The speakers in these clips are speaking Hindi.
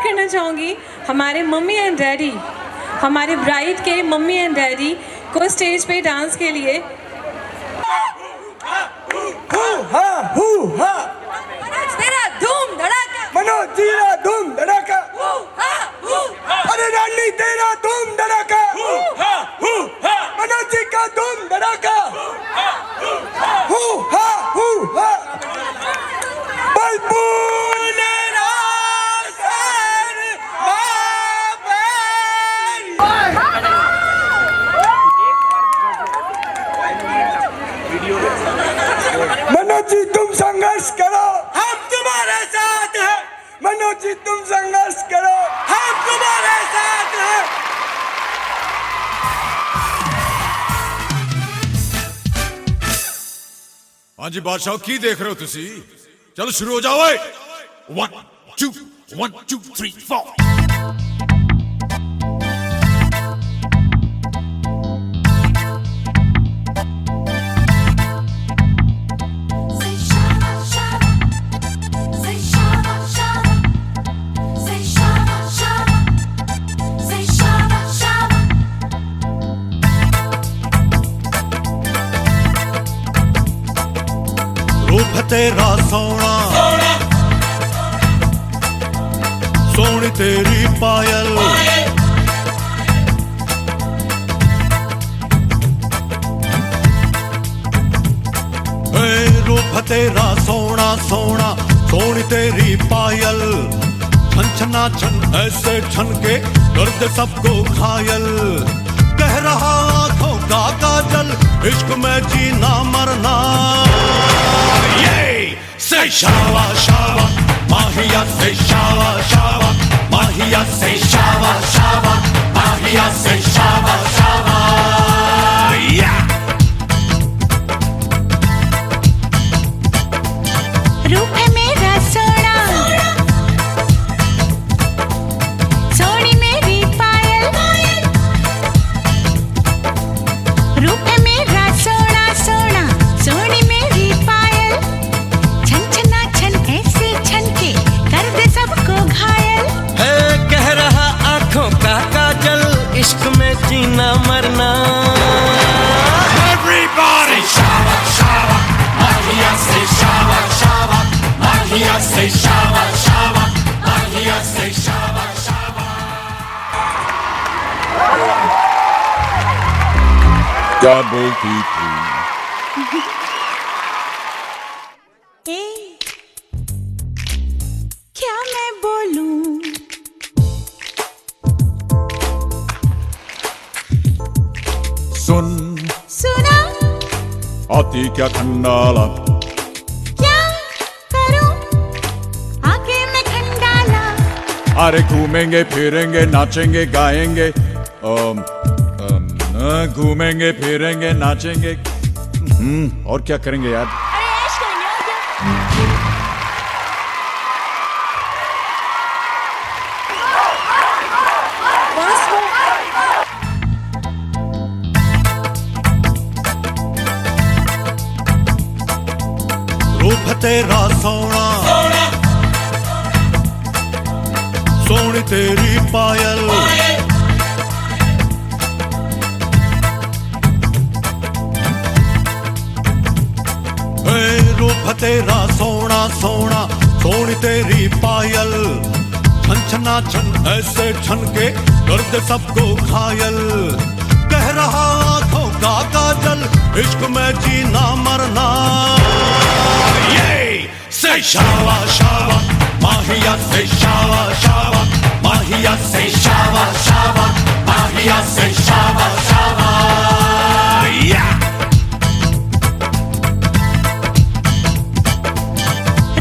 करना चाहूँगी हमारे मम्मी एंड डैडी, हमारे ब्राइड के मम्मी एंड डैडी को स्टेज पे डांस के लिए। तेरा धूम धड़ाका, मनोज तेरा धूम धड़ाका, अरे रानी तेरा धूम धड़ाका, मनोज जी का धूम धड़ाका, मनोज जी तुम संघर्ष करो, हम तुम्हारे साथ हैं। मनोज जी तुम संघर्ष करो, हम तुम्हारे साथ हैं। हाँ जी बादशाह की देख रहे हो तुसी? चलो शुरू हो जाओ। 1 2 1 2 3 4। रूप तेरा सोना, सोनी तेरी पायल, रूप तेरा सोना सोना, सोनी तेरी पायल, छन छना छन ऐसे छन के कर दे सबको घायल। कह रहा आंखों का काजल, इश्क में जीना मरना। Say shawa shawa, mahiya say shawa shawa, mahiya say shawa shawa, mahiya say shawa shawa. Yeah. रूप है मेरा सोना, सोनी मेरी पायल, रूप है मेरा सोना सोना, सोनी मेरी पायल, छन छना छन ऐसे छन के कर दे सबको घायल। है कह रहा आंखों का काजल, इश्क में जीना मरना। Everybody shawa shawa, mahiya say shawa shawa, mahiya say shawa shawa, mahiya say shawa shawa. क्या बोलती थी? क्या मैं बोलूं? सुन सुना आती क्या खंडाला, क्या करूं? आगे मैं खंडाला, अरे घूमेंगे फिरेंगे नाचेंगे गाएंगे, घूमेंगे फिरेंगे नाचेंगे, और क्या करेंगे यार? अरे ऐश करेंगे और क्या? रूप तेरा सोना, सोनी तेरी पायल, रूप तेरा सोना सोना, सोनी तेरी पायल, छन छना छन ऐसे छन के कर दे सबको घायल। कह रहा आंखों का काजल, इश्क में जीना मरना। Say shawa shawa, mahiya say shawa shawa, mahiya say shawa shawa, mahiya say shawa shawa. Yeah.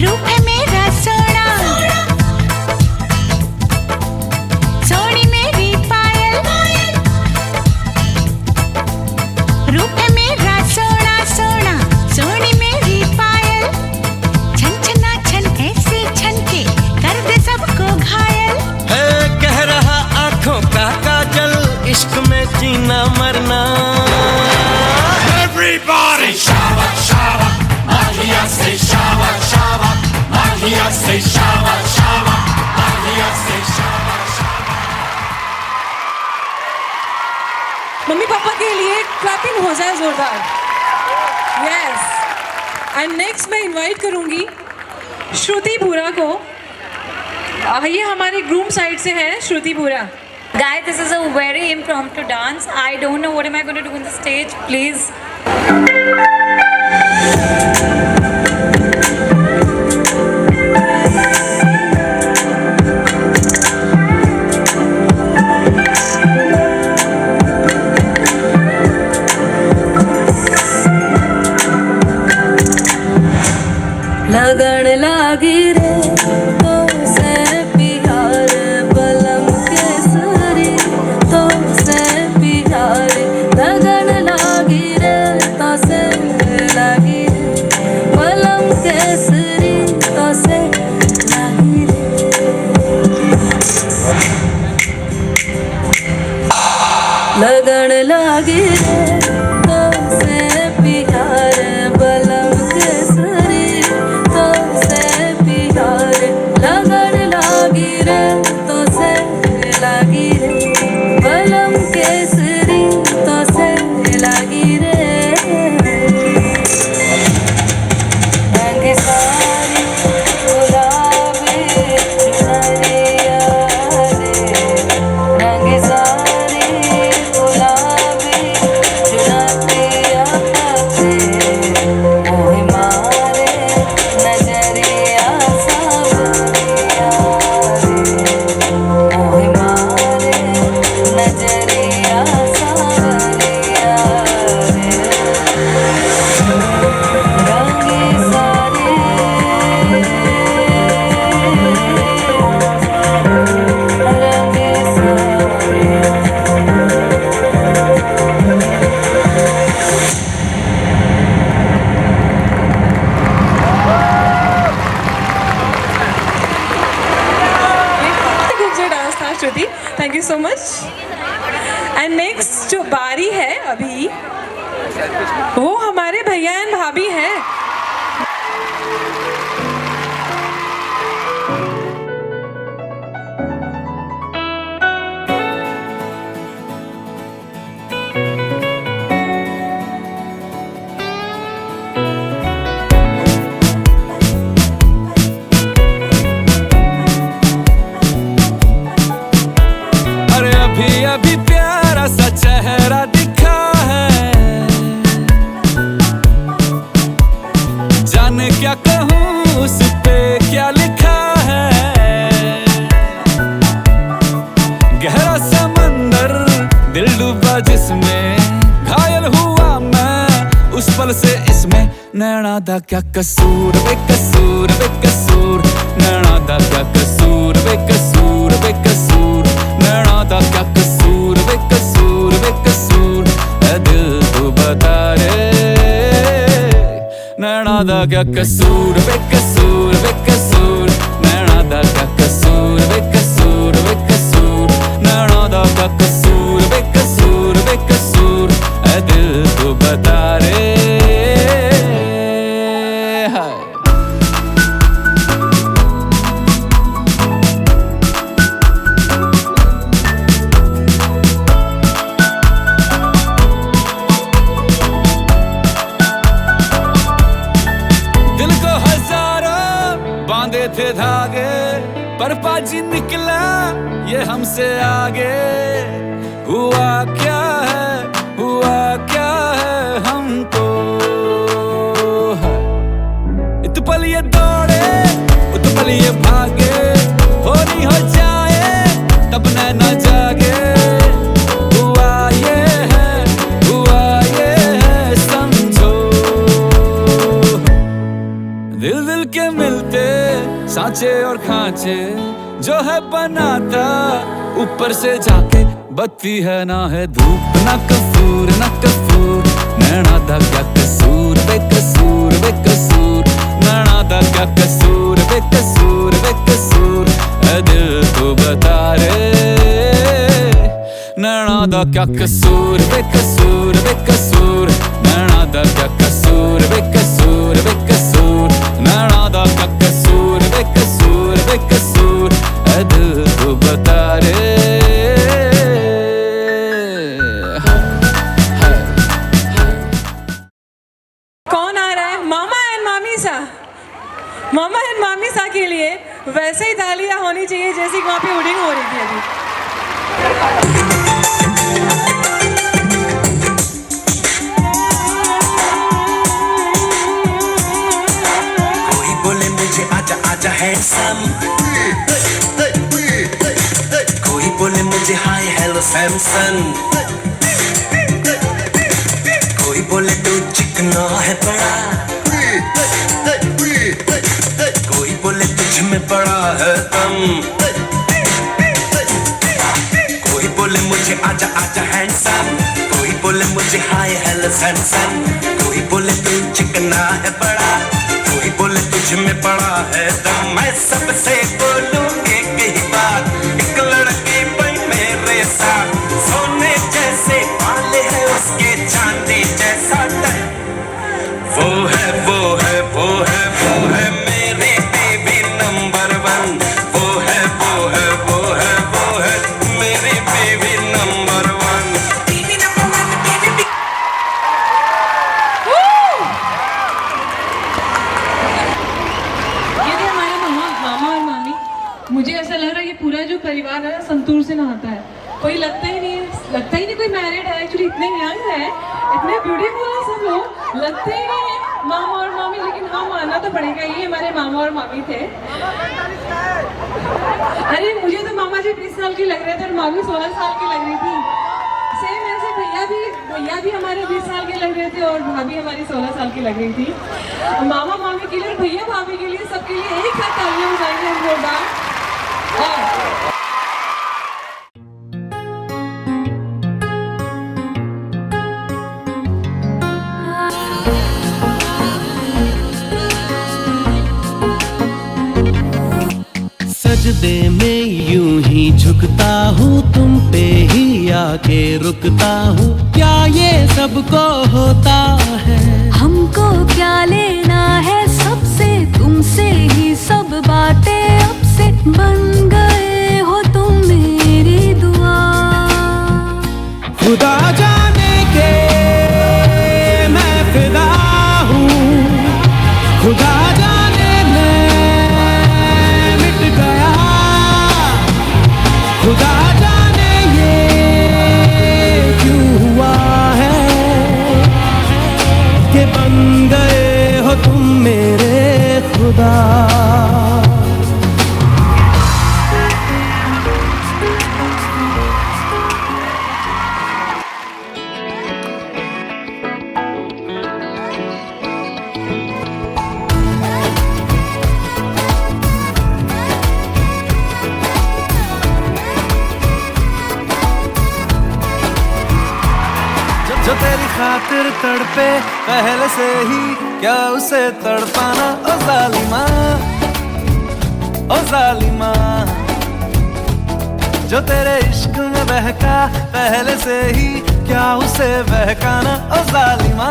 रूप है मेरा सोना, सोनी मेरी पायल, रूप है मेरा सोना सोना, सोनी मेरी पायल, छन छना छन ऐसे छन के कर दे सबको घायल। है कह रहा आंखों का काजल, इश्क में जीना मरना। Everybody shawa shawa, mahiya say shawa shawa, mahiya say shawa shawa, mahiya say shawa. पापा के लिए क्लैपिंग हो जाए जोरदार। यस। एंड नेक्स्ट मैं इनवाइट करूंगी श्रुति भूरा को। ये हमारे ग्रूम साइड से है श्रुति भूरा। Guys, this is a very impromptu dance. I don't know what am I going to do on the stage. Please. लगन लागी रे तो से प्यार बलम केसरी तो से प्यार लगन लागी रे तो से लागी रे बलम केसरी तो से लागी रे लगन लागी रे तो से प्यार बलम केसरी तो से प्यार लगन लागी रे तो से लागी रे बलम केसरी तो से लागी रे रंग सारी गुलाबी चुनरिया रे रंग सारी गुलाबी चुनरिया रे मोह मारे नजरिया सावरिया रे मोह मारे नजरिया सावरिया रे रंगी सारी रंगी सारी खूबसूरत डांस था Shruti, thank you so much. And next जो बारी है अभी वो हमारे भैया एंड भाभी है। अरे अभी अभी प्यारा सा चेहरा दिखा है, जाने क्या कहूँ उस पे क्या लिखा है। गहरा समंदर दिल डूबा जिसमें घायल हुआ मैं उस पल से इसमें। नैना दा क्या कसूर बेकसूर बेकसूर, नैना दा क्या कसूर बेकसूर बेकसूर, नैना दा क्या कसूर बेकसूर बेकसूर, ऐ दिल तू बता रे नैना दा क्या कसूर बेकसूर बेकसूर, नैना दा क्या कसूर बेकसूर बेकसूर, नैना दा क्या कसूर बेकसूर बेकसूर, ऐ दिल तू बता रे। हाय दिल को हजारों बांधे थे धागे, पर पाजी निकला ये हमसे आगे। हुआ क्या है हमको, इत पल ये दौड़े उत पल ये भागे, हो नहीं हो जाए तब नैना जागे। हुआ ये है समझो, दिल दिल के मिलते सांचे और खांचे जो है बनाता ऊपर से जाके। बत्ती है ना है धूप ना कपूर ना कपूर, नैना दा क्या कसूर बेकसूर बेकसूर, नैना दा क्या कसूर बेकसूर बेकसूर, ऐ दिल तू बता रे नैना दा क्या कसूर बेकसूर बेकसूर, नैना दा क्या कसूर बेकसूर बेकसूर, नैना दा क्या कसूर बेकसूर बेकसूर, ऐ दिल तू बता रे। तालियां होनी चाहिए जैसी वहाँ पे हुडिंग हो रही थी अभी। कोई बोले मुझे आजा आजा हैंडसम, कोई बोले मुझे हाय हेलो सैमसन, कोई बोले तू चिकना है बड़ा, कोई बोले तुझ में बड़ा है दम, कोई बोले मुझे आजा आजा हैंडसम, कोई बोले मुझे हाय हेलो सैमसन, कोई बोले तू चिकना है बड़ा, कोई बोले तुझ में बड़ा है दम। मैं सबसे बोलूं एक ही बात, एक लड़की बन मेरे साथ, सोने जैसे बाल है उसके चांदी जैसा तन, वो है वो है वो है वो है मेरी बेबी नंबर 1, वो है वो है वो है वो है मेरी बेबी नंबर 1। ये थे हमारे मामा और मामी। मुझे ऐसा लग रहा है ये पूरा जो परिवार है संतूर से नहाता है, कोई लगता ही नहीं कोई मैरिड है। एक्चुअली इतने यंग है, इतने ब्यूटीफुल है सब लोग, लगते ही नहीं है मामा और मामी। लेकिन हाँ, मानना तो पड़ेगा, ये हमारे मामा और मामी थे। अरे मुझे तो मामा जी 20 साल की लग रहे थे और मामी 16 साल की लग रही थी। सेम ऐसे भैया भी हमारे 20 साल के लग रहे थे और भाभी हमारी 16 साल की लग रही थी। मामा मामी के लिए और भैया भाभी के लिए, सबके लिए एक साथ तालियां बजाएंगे हम लोग। सजदे में यूं ही झुकता हूँ, तुम पे ही आके रुकता हूँ, क्या ये सबको होता है? हमको क्या लेना है सबसे, तुमसे ही सब बातें अब से, बन गए हो तुम मेरी दुआ। खुदा जाने के मैं फिदा हूँ, खुदा जाने मैं मिट गया, खुदा जाने ये क्यों हुआ है कि बन गए हो तुम मेरे खुदा। जो तेरी खातिर तड़पे पहले से ही, क्या उसे तड़पाना ओ जालिमा, ओ जालिमा। जो तेरे इश्क में बहका पहले से ही, क्या उसे बहकाना ओ जालिमा,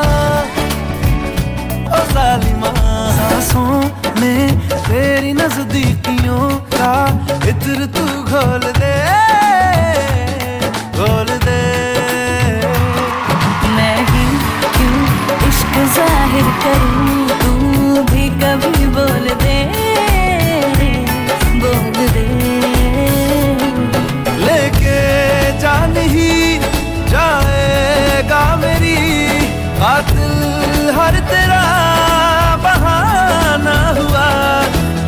ओ जालिमा। सांसों में तेरी नजदीकियों का इत्र तू घोल दे, घोल दे। जाहिर करूं तू भी कभी बोल दे, बोल दे। लेके जान ही जाएगा मेरी कातिल हर तेरा बहाना हुआ।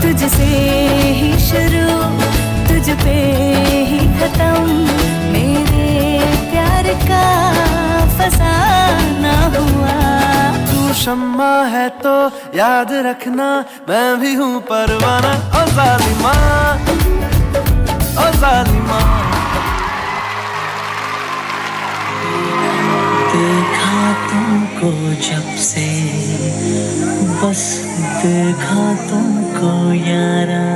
तुझसे ही शुरू तुझ पे ही खत्म, मेरे प्यार का फसाना हुआ। शम्मा है तो याद रखना, मैं भी हूँ परवाना ओ जालिमा, ओ जालिमा। देखा तुमको जब से, बस देखा तुमको यारा,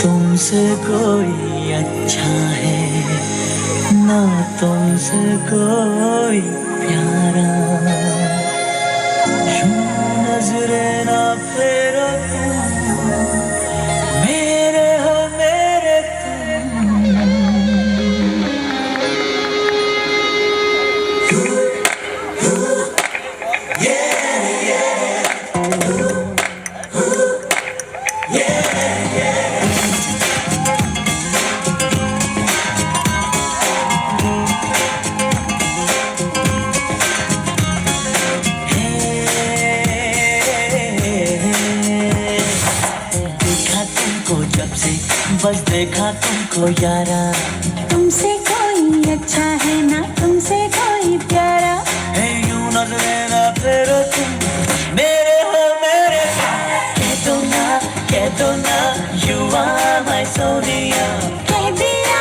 तुमसे कोई अच्छा है ना, तुमसे कोई प्यारा। नजरे ना फेरो तुम, मेरे हो मेरे तुम। जब से बस देखा तुमको यारा। तुमसे कोई अच्छा है ना तुमसे कोई प्यारा। है यूं नजरे ना फेरो तुम मेरे हो मेरे। कह दो ना you are my सोनिया। कह दिया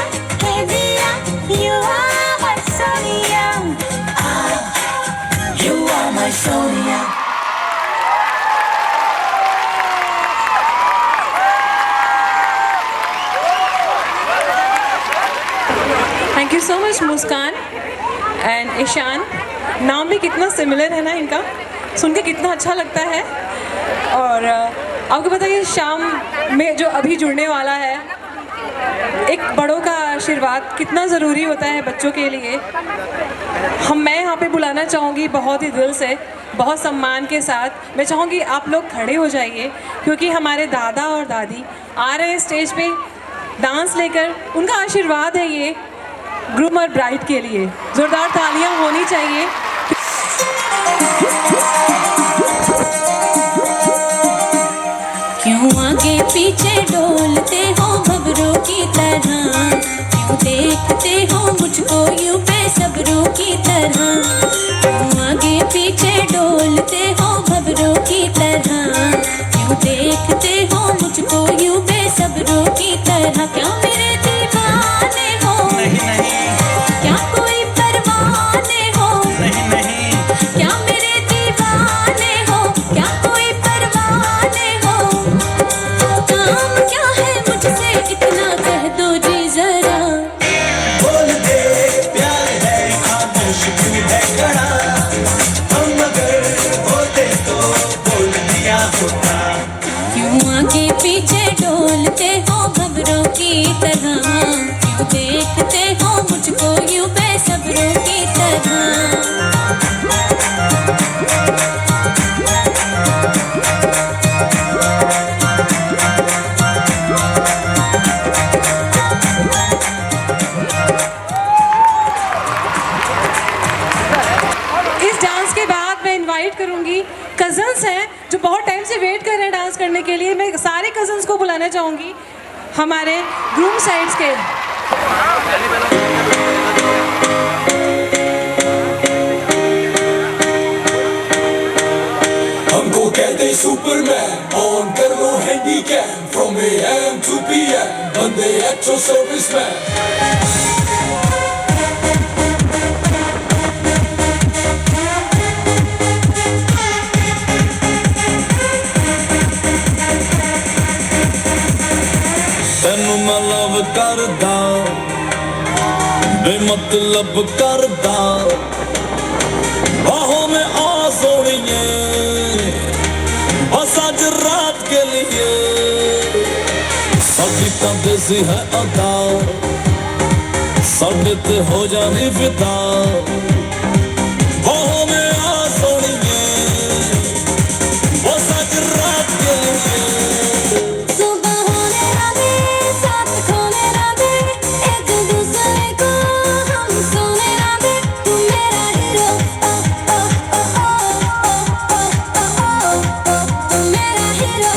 you are my Sonia. You are my Sonia. Thank you so much Muskan and Ishan. नाम भी कितना सिमिलर है ना इनका, सुन के कितना अच्छा लगता है। और आपको पता है कि शाम में जो अभी जुड़ने वाला है, एक बड़ों का आशीर्वाद कितना ज़रूरी होता है बच्चों के लिए। मैं यहाँ पे बुलाना चाहूँगी बहुत ही दिल से, बहुत सम्मान के साथ। मैं चाहूँगी आप लोग खड़े हो जाइए, क्योंकि हमारे दादा और दादी आ रहे हैं स्टेज पे डांस लेकर। उनका आशीर्वाद है ये ग्रूम और ब्राइड के लिए। ज़ोरदार तालियां होनी चाहिए। क्यों आगे पीछे डोलते हो भंवरों की तरह, क्यों देखते हो मुझको यूं बेसब्रों की तरह। क्यों आगे पीछे डोलते हो भंवरों की तरह, क्यों देखते हो मुझको यूं बेसब्रों की तरह। क्या मेरे दीवाने हो? नहीं क्या कोई परवाने हो? नहीं क्या मेरे दीवाने हो? क्या कोई परवाने हो? काम क्या है मुझसे इतना कह दो जी जरा। बोल दे प्यार है खामोश क्यों है खड़ा। हम अगर होते तो बोल दिया होता। क्यों आगे पीछे डोलते हो भंवरों की तरह, क्यों देखते हो मुझको यूं बेसब्रों की तरह। इस डांस के बाद मैं इनवाइट करूंगी कजन्स हैं जो बहुत टाइम से वेट कर रहे हैं डांस करने के लिए। मैं सारे कजन्स को बुलाना चाहूंगी हमारे ग्रूम साइड्स के। हमको कहते सुपरमैन ऑन कर लो handycam from AM to PM बंदे एक्चुअल सर्विसमैन। ਤੈਨੂੰ ਮੈਂ ਲਵ ਕਰਦਾ ਬੇਮਤਲਬ ਕਰਦਾ ਬਾਹੋਂ में आ सोनिए बस आज रात के लिए साडी तां देसी है अदा साडे ते हो जानी फिदा बाहों में आ सोनिए बस आज रात के लिए सुबह होने लगे साथ खोने लगे एक दूसरे को हम सोने लगे। तू मेरा हीरो तू मेरा hero.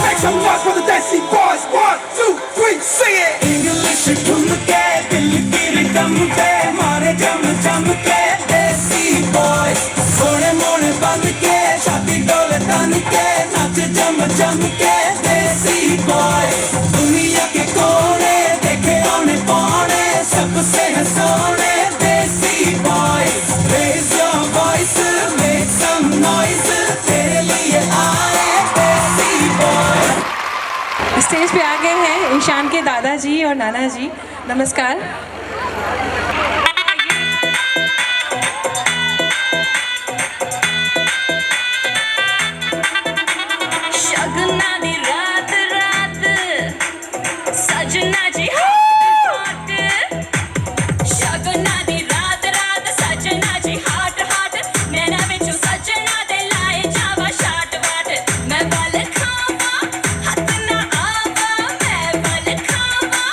Make some noise for the Desi Boys. 1, 2, 3, sing it. English ढूंढ के दिल की रिदम पे मारे जम जम के Desi Boys. सोने मोने बंद के छाती डोले तन के नाच जम जम के Desi Boys. दुनिया के कोने देखे आने पौने सबसे है सोने Desi Boys. Raise your voice, make some noise. तेरे लिए आए Desi Boys. स्टेज पे आ गए हैं ईशान के दादाजी और नाना जी। नमस्कार। शगना दी रात रात सजना जी हाट शगना दी रात रात सजना जी हाट हाट नैना विचों सजना दे लाए जावा शाट वाट। मैं बल खावा हथ ना आवा मैं बल खावा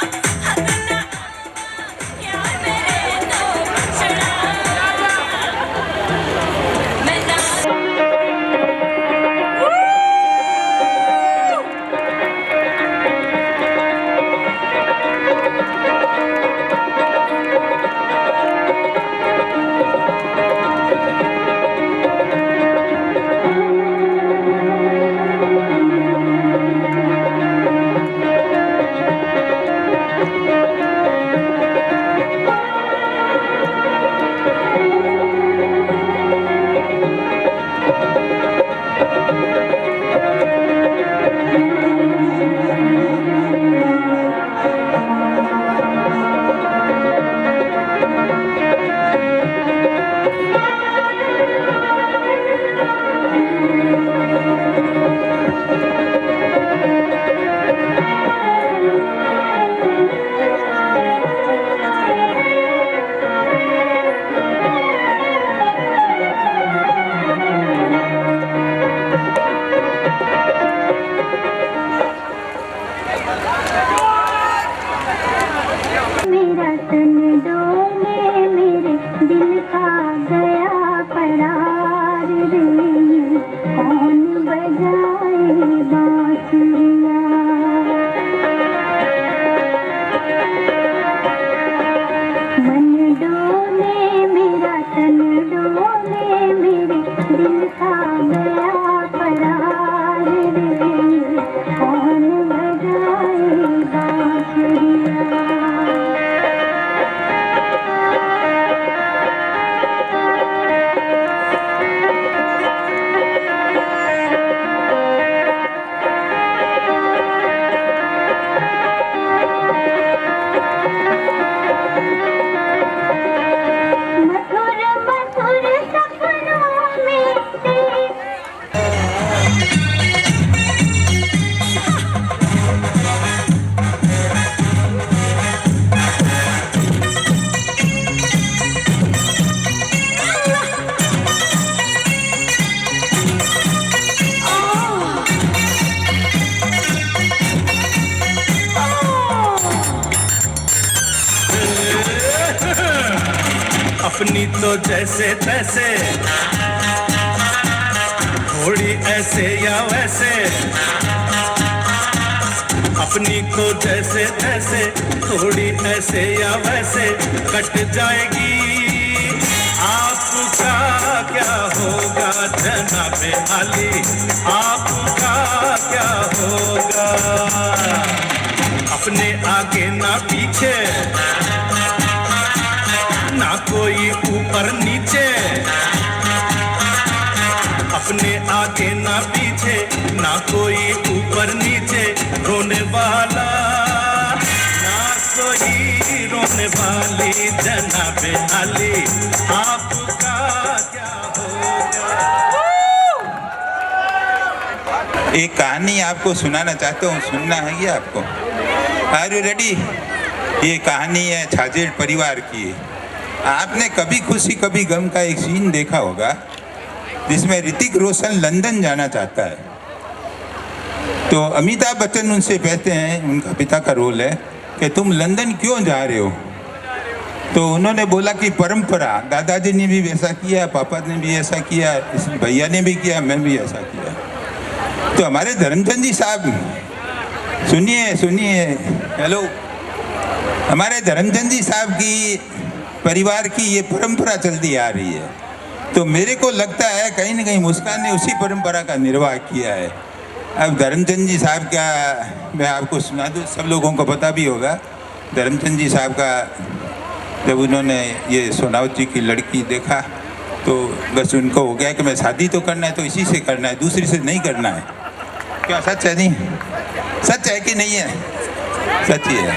हथ ना आवा। मेरा तन डोले मेरे दिल का गया करार रे कौन बजाए बांसुरिया मन डोले मेरा तन डोले मेरे दिल का गया करार रे कौन बजाए बांसुरिया मधुर मधुर सपनों में अपनी तो जैसे तैसे थोड़ी ऐसे या वैसे अपनी तो जैसे तैसे थोड़ी ऐसे या वैसे कट जाएगी आपका क्या होगा जनाबे आली आपका क्या होगा अपने आगे ना पीछे ना कोई ऊपर नीचे अपने आगे ना पीछे ना कोई ऊपर नीचे रोने वाला ना कोई रोने वाली जनाबे आली आपका क्या होगा। एक कहानी आपको सुनाना चाहता हूँ, सुनना है ये आपको? Are you ready? ये कहानी है छाजेड़ परिवार की। आपने कभी खुशी कभी गम का एक सीन देखा होगा जिसमें ऋतिक रोशन लंदन जाना चाहता है। तो अमिताभ बच्चन उनसे कहते हैं, उनका पिता का रोल है, कि तुम लंदन क्यों जा रहे हो? तो उन्होंने बोला कि परंपरा, दादाजी ने भी वैसा किया, पापा ने भी ऐसा किया, इस भैया ने भी किया, मैं भी ऐसा किया। तो हमारे धर्मचंद जी साहब, सुनिए सुनिए, हेलो, हमारे धर्मचंद जी साहब की परिवार की ये परंपरा चलती आ रही है। तो मेरे को लगता है कहीं ना कहीं मुस्कान ने उसी परंपरा का निर्वाह किया है। अब धर्मचंद जी साहब का मैं आपको सुना दूँ, सब लोगों को पता भी होगा। धर्मचंद जी साहब का जब उन्होंने ये सोनावत जी की लड़की देखा तो बस उनको हो गया कि मैं शादी तो करना है तो इसी से करना है, दूसरी से नहीं करना है। क्या सच है? नहीं सच है कि नहीं है? सच ही है।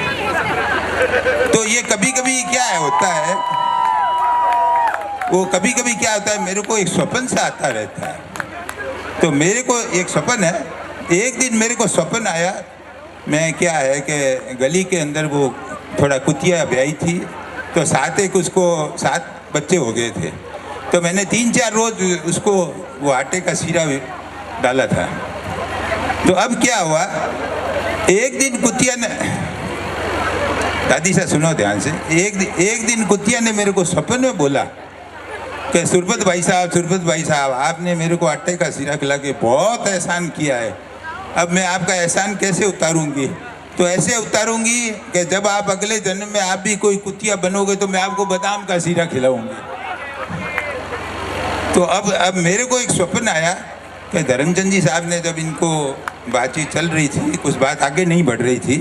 तो ये कभी कभी क्या है होता है, वो कभी कभी क्या होता है, मेरे को एक स्वप्न सा आता रहता है। तो मेरे को एक स्वप्न है, एक दिन मेरे को स्वप्न आया, मैं क्या है कि गली के अंदर वो थोड़ा कुतिया ब्याई थी, तो उसको 7 बच्चे हो गए थे। तो मैंने 3-4 रोज उसको वो आटे का सीरा डाला था। तो अब क्या हुआ, एक दिन कुतिया ने, दादी से सुनो ध्यान से, एक दिन कुतिया ने मेरे को स्वप्न में बोला कि सुरपत भाई साहब, आपने मेरे को आटे का सीरा खिला के बहुत एहसान किया है, अब मैं आपका एहसान कैसे उतारूंगी? तो ऐसे उतारूंगी कि जब आप अगले जन्म में आप भी कोई कुतिया बनोगे तो मैं आपको बादाम का सीरा खिलाऊंगी। तो अब मेरे को एक स्वप्न आया कि धर्मचंद जी साहब ने, जब इनको बातचीत चल रही थी, कुछ बात आगे नहीं बढ़ रही थी,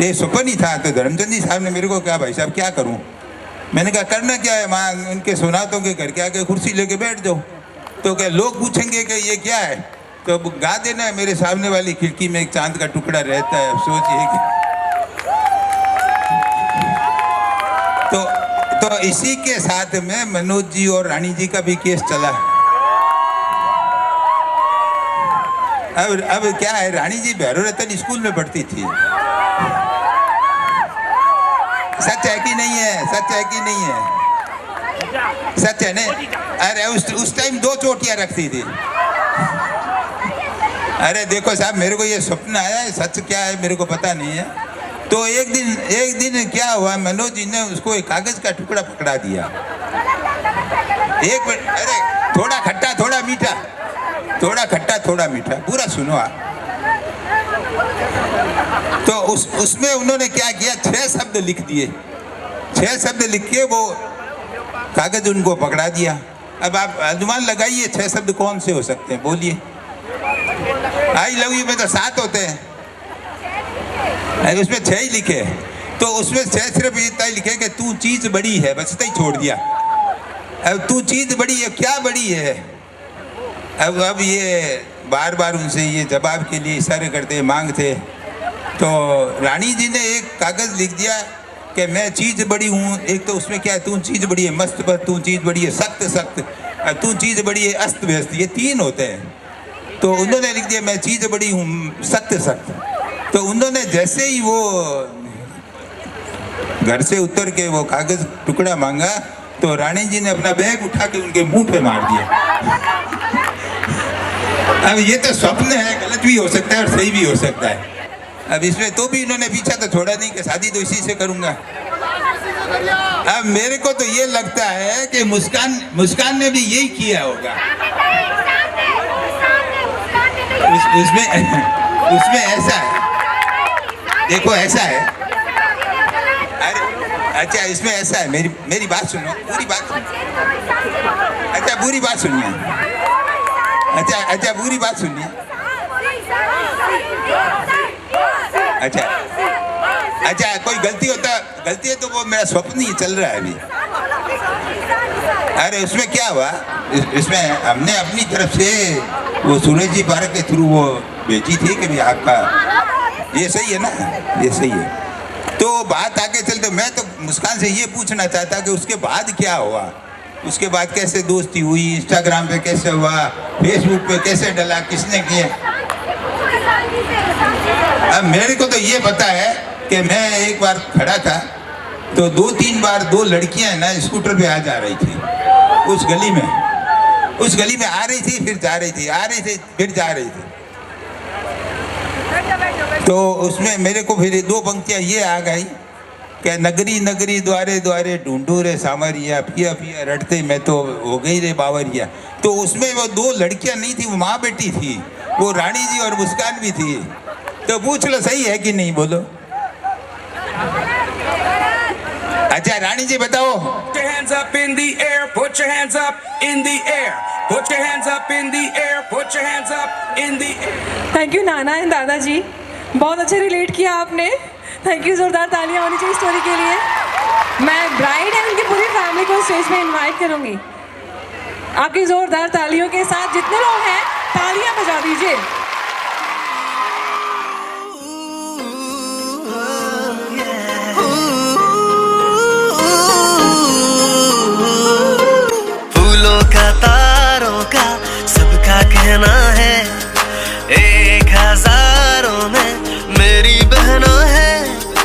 ये स्वप्न ही था, तो धर्मचंद जी साहब ने मेरे को कहा, भाई साहब क्या करूं? मैंने कहा करना क्या है, वहाँ उनके सोनातों के घर के आके कुर्सी लेके बैठ जाओ। तो क्या लोग पूछेंगे कि ये क्या है, तो अब गा देना है, मेरे सामने वाली खिड़की में एक चांद का टुकड़ा रहता है। अब सोचिए कि तो इसी के साथ में मनोज जी और रानी जी का भी केस चला। अब क्या है, रानी जी भैरव रतन स्कूल में पढ़ती थी। सच है कि नहीं है? सच है कि नहीं है? सच है नहीं? अरे उस टाइम 2 चोटियां रखती थी। अरे देखो साहब, मेरे को ये सपना आया है, सच क्या है मेरे को पता नहीं है। तो एक दिन क्या हुआ, मनोज जी ने उसको एक कागज का टुकड़ा पकड़ा दिया। एक मिनट, अरे थोड़ा खट्टा थोड़ा मीठा, थोड़ा खट्टा थोड़ा मीठा, पूरा सुनो आप। तो उसमें उन्होंने क्या किया, 6 शब्द लिख दिए। 6 शब्द लिख के वो कागज उनको पकड़ा दिया। अब आप अनुमान लगाइए 6 शब्द कौन से हो सकते हैं, बोलिए। आई लव यू में तो 7 होते हैं, उसमें 6 ही लिखे। तो उसमें 6 सिर्फ इतना ही लिखे कि तू चीज बड़ी है, बस इतना ही छोड़ दिया। अब तू चीज बड़ी है, क्या बड़ी है? अब ये बार बार उनसे ये जवाब के लिए इशारे करते मांगते। तो रानी जी ने एक कागज लिख दिया कि मैं चीज़ बड़ी हूँ। एक तो उसमें क्या है, तू चीज़ बड़ी है मस्त बस, तू चीज़ बड़ी है सख्त सख्त, तू चीज़ बड़ी है अस्त व्यस्त, ये 3 होते हैं। तो उन्होंने लिख दिया मैं चीज़ बड़ी हूँ सख्त सख्त। तो उन्होंने जैसे ही वो घर से उतर के वो कागज टुकड़ा मांगा, तो रानी जी ने अपना बैग उठा के उनके मुंह पे मार दिया। अब ये तो स्वप्न है, गलत भी हो सकता है और सही भी हो सकता है। अब इसमें तो भी इन्होंने पीछा तो छोड़ा नहीं कि शादी तो इसी से करूंगा। अब मेरे को तो ये लगता है कि मुस्कान ने भी यही किया होगा। उसमें ऐसा है, देखो ऐसा है। अरे अच्छा, इसमें ऐसा है, मेरी बात सुनो, पूरी बात सुनो। अच्छा पूरी बात सुनिए, अच्छा पूरी बात सुनिए। अच्छा कोई गलती है तो वो मेरा स्वप्न ही चल रहा है अभी। अरे उसमें क्या हुआ, इसमें हमने अपनी तरफ से वो सूरज जी पार्क के थ्रू वो भेजी थी कि भी आपका ये सही है ना, ये सही है। तो बात आगे चलते, मैं तो मुस्कान से ये पूछना चाहता कि उसके बाद क्या हुआ, उसके बाद कैसे दोस्ती हुई, इंस्टाग्राम पे कैसे हुआ, फेसबुक पे कैसे डला, किसने किया। अब मेरे को तो ये पता है कि मैं एक बार खड़ा था तो 2-3 बार 2 लड़कियां ना स्कूटर पे आ जा रही थी उस गली में आ रही थी, फिर जा रही थी, आ रही थी फिर जा रही थी। तो उसमें मेरे को फिर 2 पंक्तियां ये आ गई कि नगरी नगरी द्वारे द्वारे ढूंढू रे सामरिया, पिया पिया रटते मैं तो हो गई रे बावरिया। तो उसमें वो 2 लड़कियां नहीं थी, वो माँ बेटी थी, वो रानी जी और मुस्कान भी थी। तो पूछ लो सही है कि नहीं, बोलो। अच्छा रानी जी बताओ। Put your hands up in the air, put your hands up in the air, put your hands up in the air, put your hands up in the air। Thank you Nana and दादाजी, बहुत अच्छा रिलेट किया आपने। थैंक यू, जोरदार तालियां होनी चाहिए स्टोरी के लिए। मैं ब्राइड एंड उनकी पूरी फैमिली को स्टेज पे इनवाइट करूंगी। आपकी जोरदार तालियों के साथ जितने लोग हैं तालियां बजा दीजिए। फूलों का तारों का सबका कहना है, 1000 में मेरी बहना है,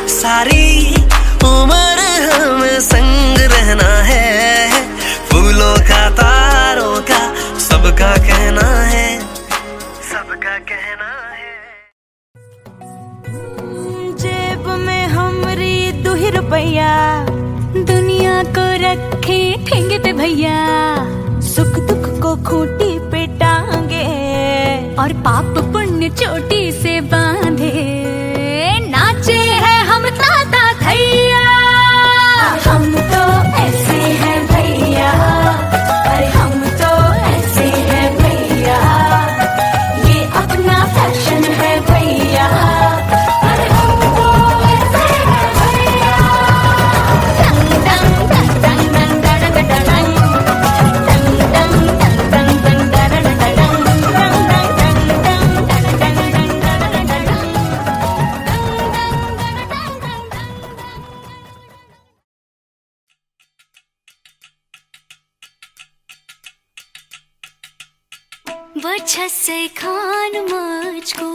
सारी उम्र हमें संग रहना है। फूलों का तारों का सबका कहना है, सबका कहना है। जेब में हमरी 2 रुपया, दुनिया को रखे ठेंगे पे भैया, सुख दुख को खूंटी पे टांगे और पाप पुण्य चोटी से बांधे, नाचे हैं हम ताता थैया। हम तो ऐसे हैं भैया, अरे हम तो ऐसे हैं भैया, ये अपना फैशन है भैया, अरे हम तो ऐसे हैं भैया। डंग डंग डंग डंग डंग डंग डंग डंग डंग डंग डंग वजह से खान मुझको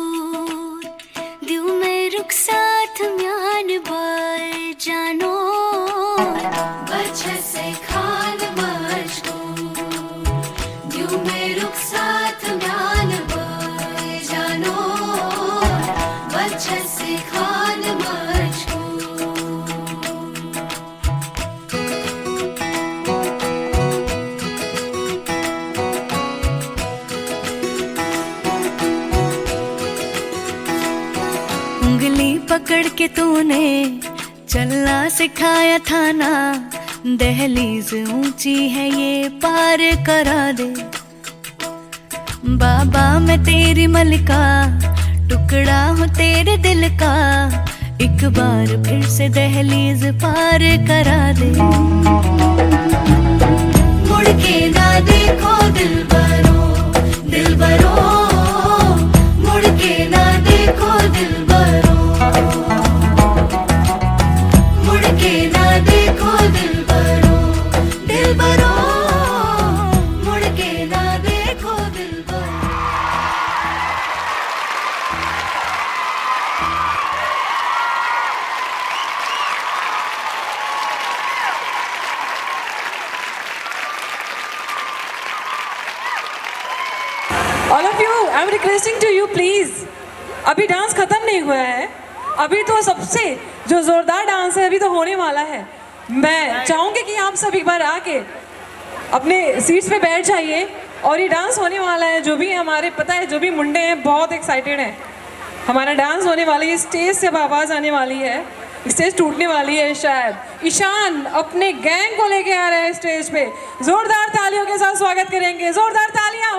दिल में रुक साथ म्यान बार जानो, वजह से खान मुझको दिल में रुक साथ म्यान बार जानो। के तूने चलना सिखाया था ना, दहलीज ऊंची है ये पार करा दे। बाबा मैं तेरी मलिका, टुकड़ा हूँ तेरे दिल का, एक बार फिर से दहलीज पार करा दे। मुड़ के ना देखो दिलबरो, दिलबरो, मुड़ के ना देखो दिलबरो, मुड़ के ना देखो दिलबरो, दिलबरो, मुड़ के ना देखो Dilbaro. All of you, I'm requesting to you please. अभी डांस खत्म नहीं हुआ है, अभी तो सबसे जो जोरदार डांस है अभी तो होने वाला है। मैं चाहूँगी कि आप सब एक बार आके अपने सीट्स पे बैठ जाइए और ये डांस होने वाला है। जो भी हमारे पता है, जो भी मुंडे हैं बहुत एक्साइटेड हैं, हमारा डांस होने वाली है। स्टेज से अब आवाज़ आने वाली है, स्टेज टूटने वाली है शायद। ईशान अपने गैंग को लेके आ रहे हैं स्टेज पे, जोरदार तालियों के साथ स्वागत करेंगे। जोरदार तालियां।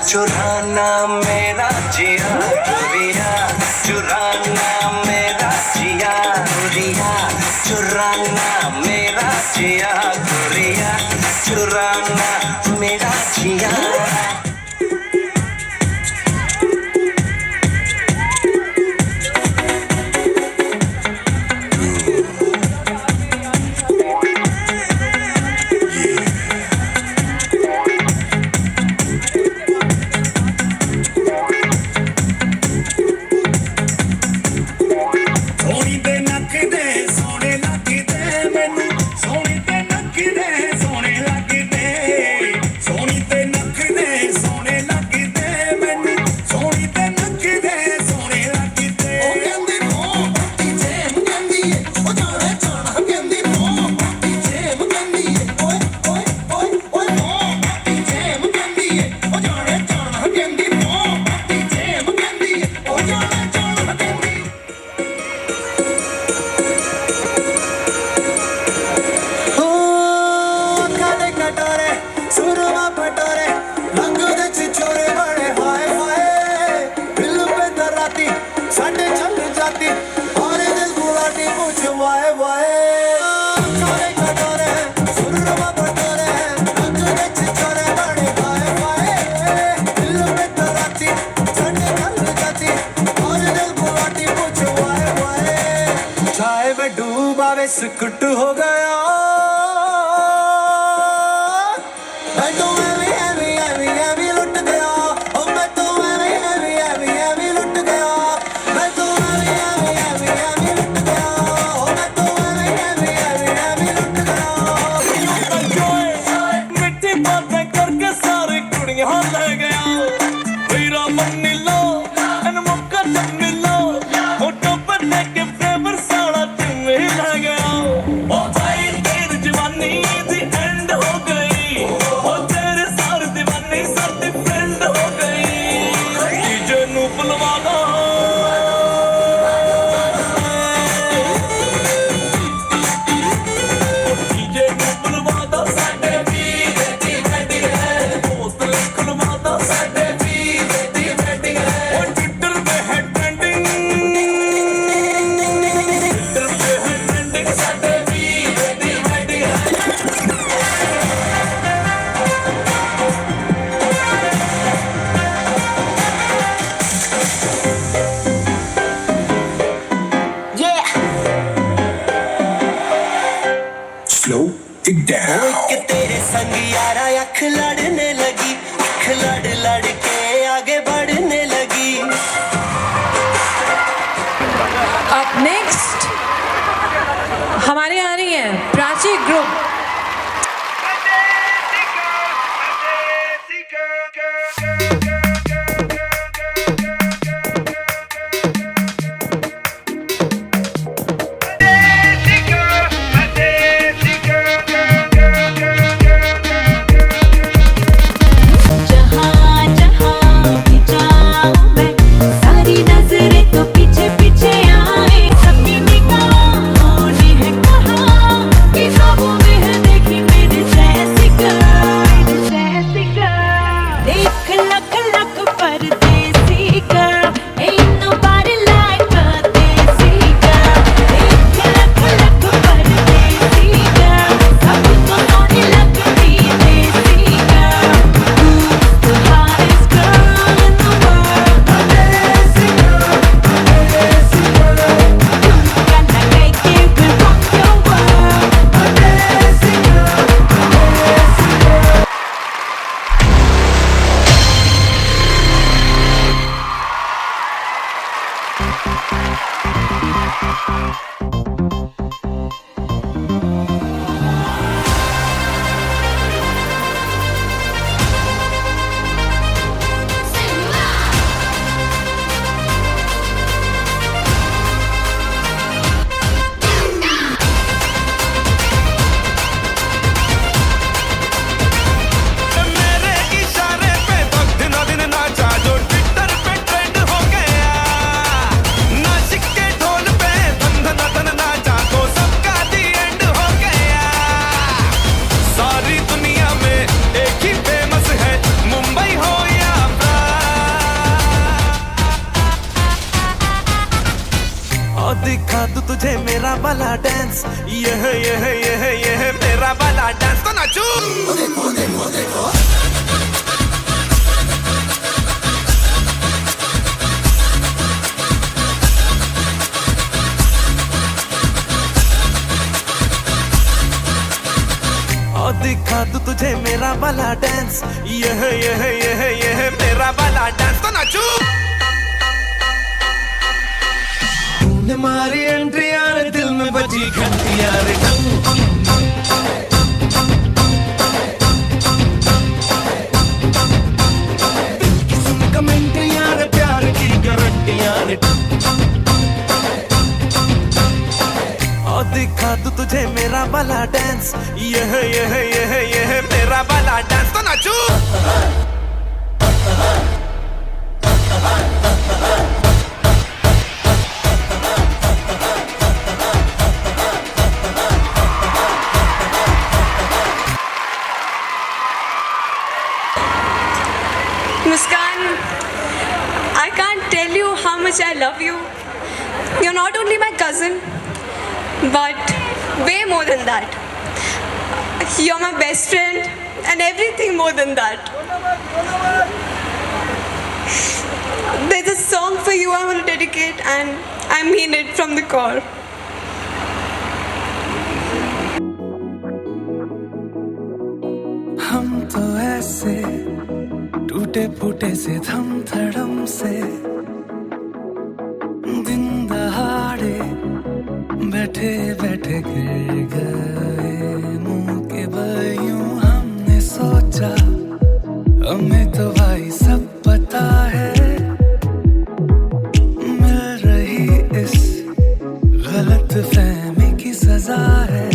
चुराना मेरा जिया गोरिया, चुराना मेरा जिया गोरिया, चुराना मेरा जिया गोरिया, चुराना मेरा जिया। सुकुट हो गया मैं तो एवी लुट गया, ओ मैं तो एवी लुट गया, मैं तो एवी लुट गया, ओ मैं तो एवी लुट गया। मिट्टी बातें करके सारी कुड़ियां ले गया, मेरा मन लो एन मौका जब मिलो, फोटो पर लेके फेवर सारा तुम ही ले गया। जवानी दी एंड हो गई, ओ तेरे सारे दीवानी सारे फ्रेंड लड़के आगे बढ़ने लगी। अब नेक्स्ट हमारे आ रही है प्राची ग्रुप। दिखा दूं तुझे मेरा वाला डांस, यह मेरा वाला डांस, तो नाचू। देखो देखो देखो और दिखा दूं तुझे मेरा वाला डांस, यह मेरा वाला डांस, तो नाचू। तूने मारी एंट्री यार, दिल में बजी घंटी यार, दिल की सुन कमेंट यार, प्यार की गारंटी यार। और दिखा दूं तुझे मेरा वाला डांस, यह मेरा वाला डांस, तो नाचू। Muskan, I can't tell you how much I love you. You're not only my cousin, but way more than that. You're my best friend and everything more than that. There's a song for you I want to dedicate, and I mean it from the core. हम तो ऐसे टूटे फूटे से थम थड़म से दिन दहाड़े बैठे बैठे गिर गए मुंह के बल, यूं हमने सोचा हमें तो भाई सब पता है, मिल रही इस गलत फहमी की सजा है।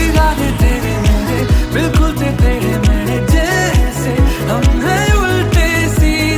इरादे तेरे मेरे बिल्कुल थे तेरे मेरे जैसे, हम हैं उल्टे सीधे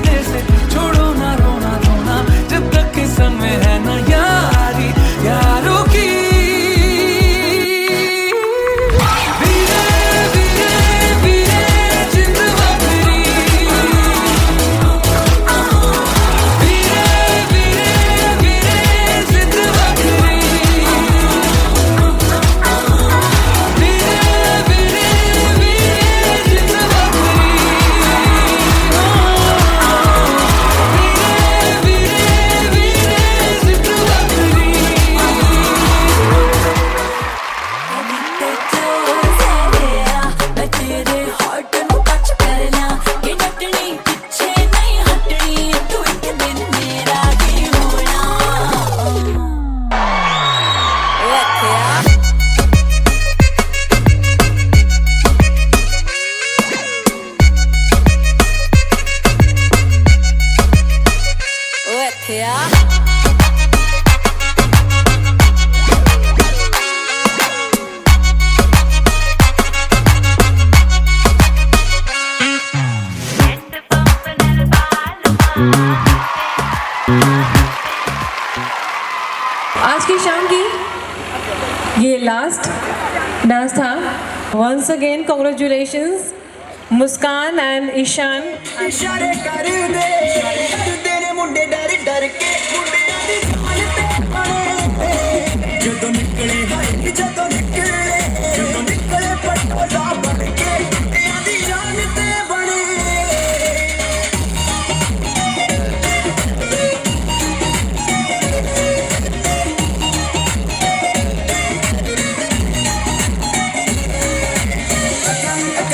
आज की शाम की ये लास्ट डांस था. Once again congratulations Muskan and Ishan. इशारे कर दे तेरे मुंडे डर डर के मुंडियां दी जान ते बने ਜਦੋਂ ਨਿਕਲੇ ਪਟੋਲਾ ਬਣ ਕੇ ਮੁੰਡਿਆਂ ਦੀ ਜਾਨ ਤੇ ਬਣੇ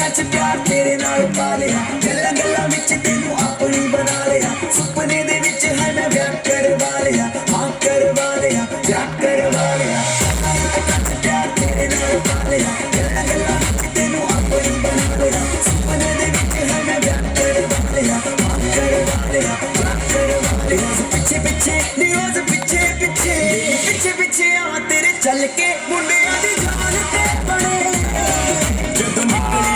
ਅੱਛਾ ਪਿਆਰ ਤੇਰੇ ਨਾਲ ਪਾ ਲਿਆ ਗੱਲਾਂ ਗੱਲਾਂ ਵਿੱਚ ਤੈਨੂੰ ਆਪਣੀ ਬਣਾ ਲਿਆ ਸੁਪਨੇ ਦੇ ਵਿੱਚ ਹੈ ਮੈਂ ਵਿਆਹ ਕਰਵਾ ਲਿਆ ਹਾਂ ਕਰਵਾ ਲਿਆ ਵਿਆਹ ਕਰਵਾ ਲਿਆ ਅੱਛਾ ਪਿਆਰ ਤੇਰੇ ਨਾਲ ਪਾ ਲਿਆ ਗੱਲਾਂ ਗੱਲਾਂ ਵਿੱਚ ਤੈਨੂੰ ਆਪਣੀ ਬਣਾ ਲਿਆ ਸੁਪਨੇ ਦੇ ਵਿੱਚ ਹੈ ਮੈਂ ਵਿਆਹ ਕਰਵਾ ਲਿਆ ਹਾਂ ਕਰਵਾ ਲਿਆ ਵਿਆਹ ਕਰਵਾ ਲਿਆ ਪਿੱਛੇ ਪਿੱਛੇ ਨਿਵਾਜ਼ ਪਿੱਛੇ ਪਿੱਛੇ ਪਿੱਛੇ ਪਿੱਛੇ ਆ ਤੇਰੇ ਚੱਲ ਕੇ ਮੁੰਡਿਆਂ ਦੀ ਜਾਨ ਤੇ ਬਣੇ ਜਦੋਂ ਨਿਕਲੇ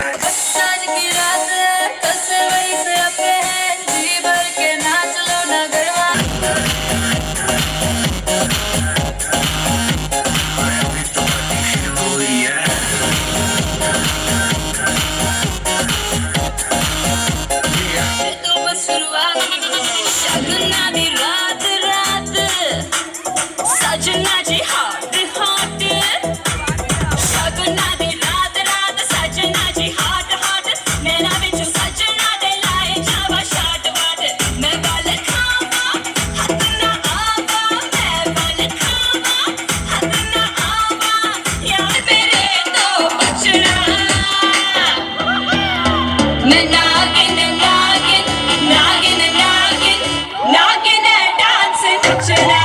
साँझ की रात है तो से वही से अपे है जी भर के नाच लो ना गरबा तो बस शुरुआत शगुना दी रात रात सजना जी हॉट हॉट शगुना दी रात रात सजना जी हॉट हॉट मेरा बिच सजना दे लाए जावा शॉट वाट मैं बल खावा हद ना आवा मैं बल खावा हद ना आवा यार तेरे तो बचना मैं नागिन नागिन नागिन नागिन नागिन डांस नचना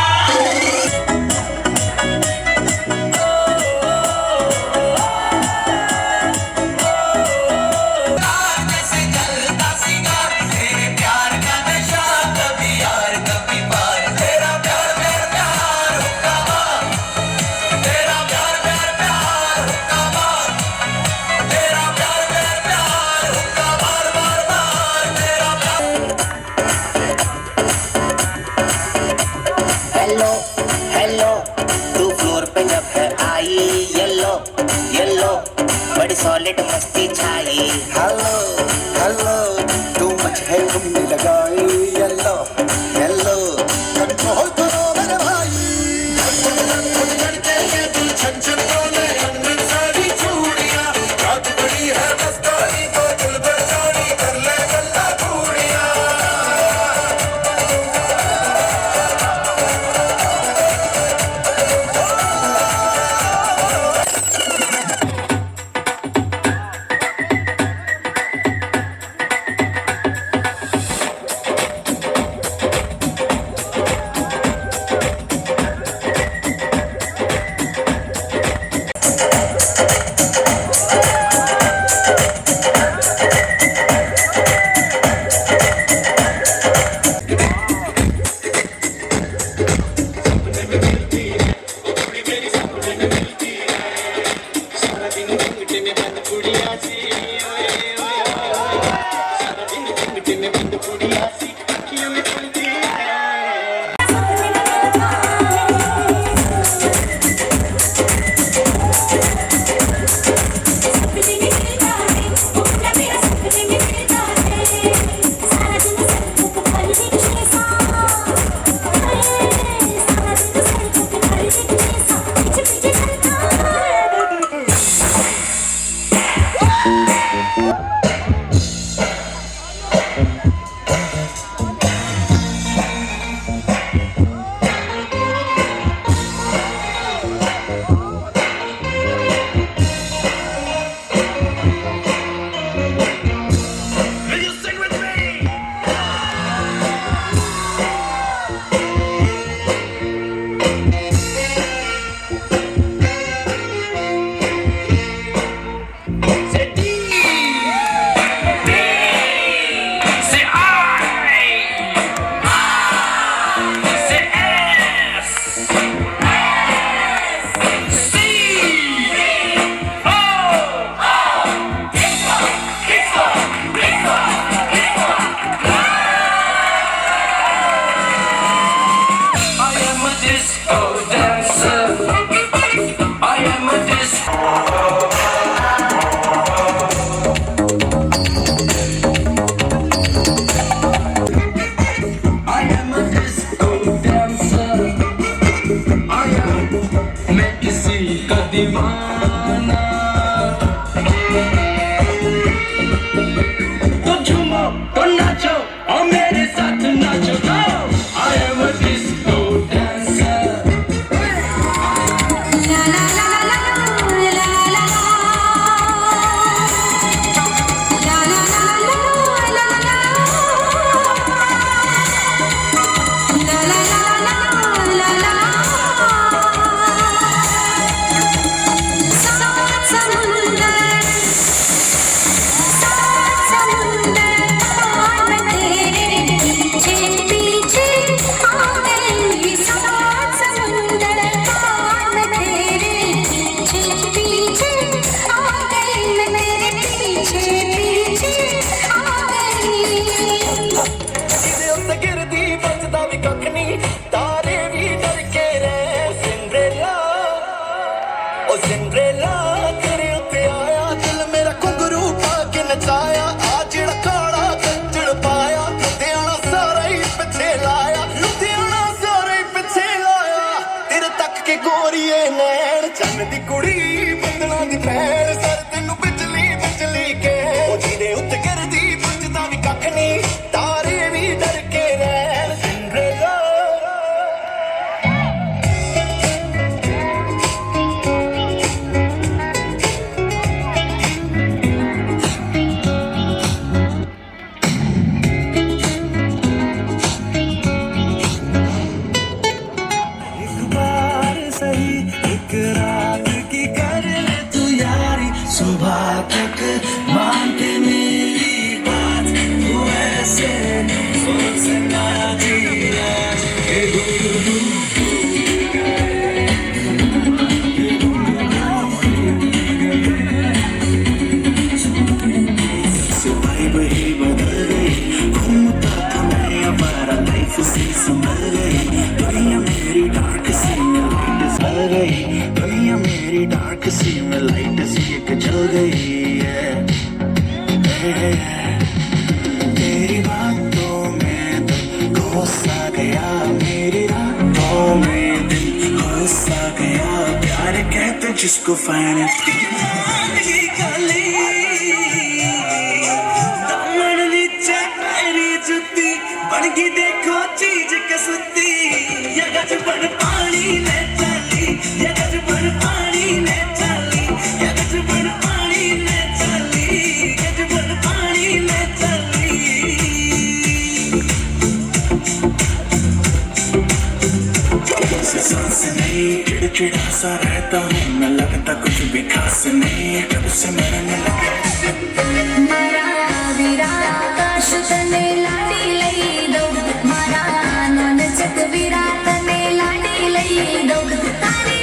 हेलो हेलो तू फ्लोर पे जब है आई येलो येलो बड़ी सॉलिड मस्ती छाई हेलो हेलो तू मुझे घूमने लगाई येलो येलो कंट्रोल करो मेरे भाई छन छन बोले अंदर सारी चूड़ियां रात बड़ी है मस्तानी को दिल बचानी कर ले गल्ला चूड़ियां गोरिए नैन चन्न दी कुड़ी बंदना दी भैन सर तेनू बिजली बिजली के ओ जीदे उत्ते करदी पुछदा भी कख नहीं तारे भी डर के रैन सिंड्रेला सुबह तक मानते मेरी बात तू ऐसे सोचना दिया सुबह वही बदल गई घूमता था मैं हमारा लाइफ से संभल गई दुनिया मेरी डार्क सी में लाइट जल गई दुनिया मेरी डार्क सी में लाइट सी एक जल गई है तेरी बातों में दिल घुस सा गया मेरी रातों में दिल घुस सा गया प्यार कहते जिसको फाइनल बनगी देखो चीज कसुती या गजबन पानी ले चली या गजबन पानी ले चली या गजबन पानी ले चली गजबन पानी ले चली से सांस नहीं चिड़चिड़ा सा रहता हूँ मैं लगता कुछ भी खास नहीं कब से मरने लगा आकाश तने लाडी लई दो मारा नन चक विराट ने लाडी लई दो तारी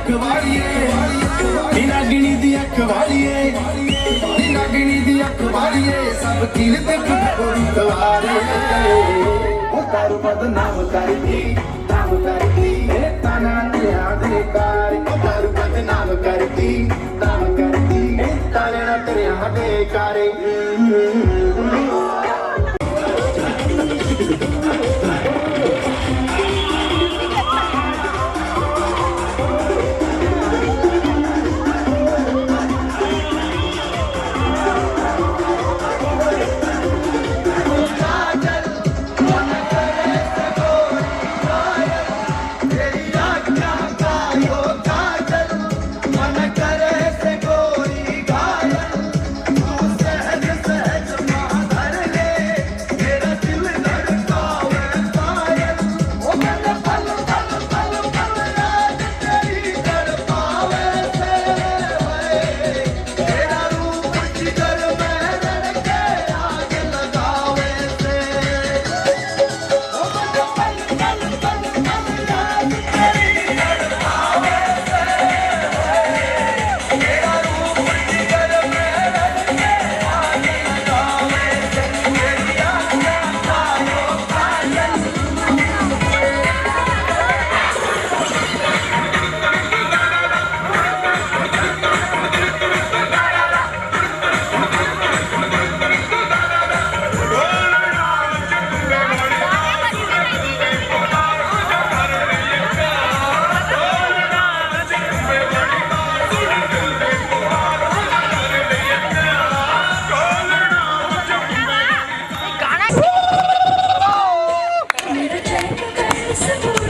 ਅੱਖ ਵਾਲੀਏ ਨੀ ਨਾਗਣੀ ਦੀ ਅੱਖ ਵਾਲੀਏ ਨੀ ਨਾਗਣੀ ਦੀ ਅੱਖ ਵਾਲੀਏ ਸਭ ਕੀਰਤ ਕੋਈ ਤਵਾਰੇ ਉਹ ਤਾਰੂ ਬਦਨਾਮ ਕਰਦੀ ਇਹ ਤਾਨਾ ਨਿਆ ਦੇ ਕਾਰ ਉਹ ਤਾਰੂ ਬਦਨਾਮ ਕਰਦੀ ਇਹ ਤਾਨੇ ਨਾ ਤੇਰਿਆਂ ਦੇ ਕਾਰੇ मेरा चैन कर सब